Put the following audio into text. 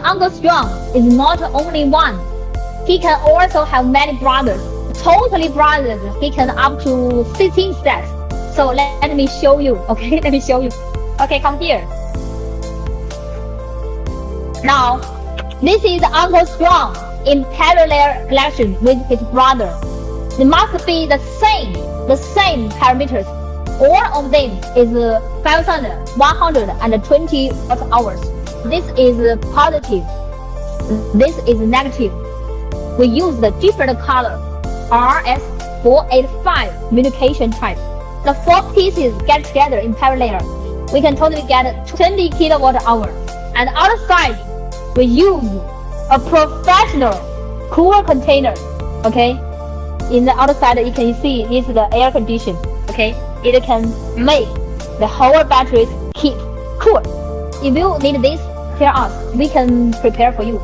Uncle Strong is not only one. He can also have many brothers. Totally brothers, he can up to 16 steps. So let me show you, okay? Let me show you. Okay, come here. Now, this is Uncle Strong in parallel collection with his brother. They must be the same parameters. All of them is 5,120 watt-hours. This is positive. This is negative. We use the different color RS485 communication type. The 4 pieces get together in parallel. We can totally get 20 kilowatt-hour. And outside, we use a professional cooler container. Okay, in the outside you can see is the air condition. Okay, it can make the whole batteries keep cool. If you need this, tell us. We can prepare for you.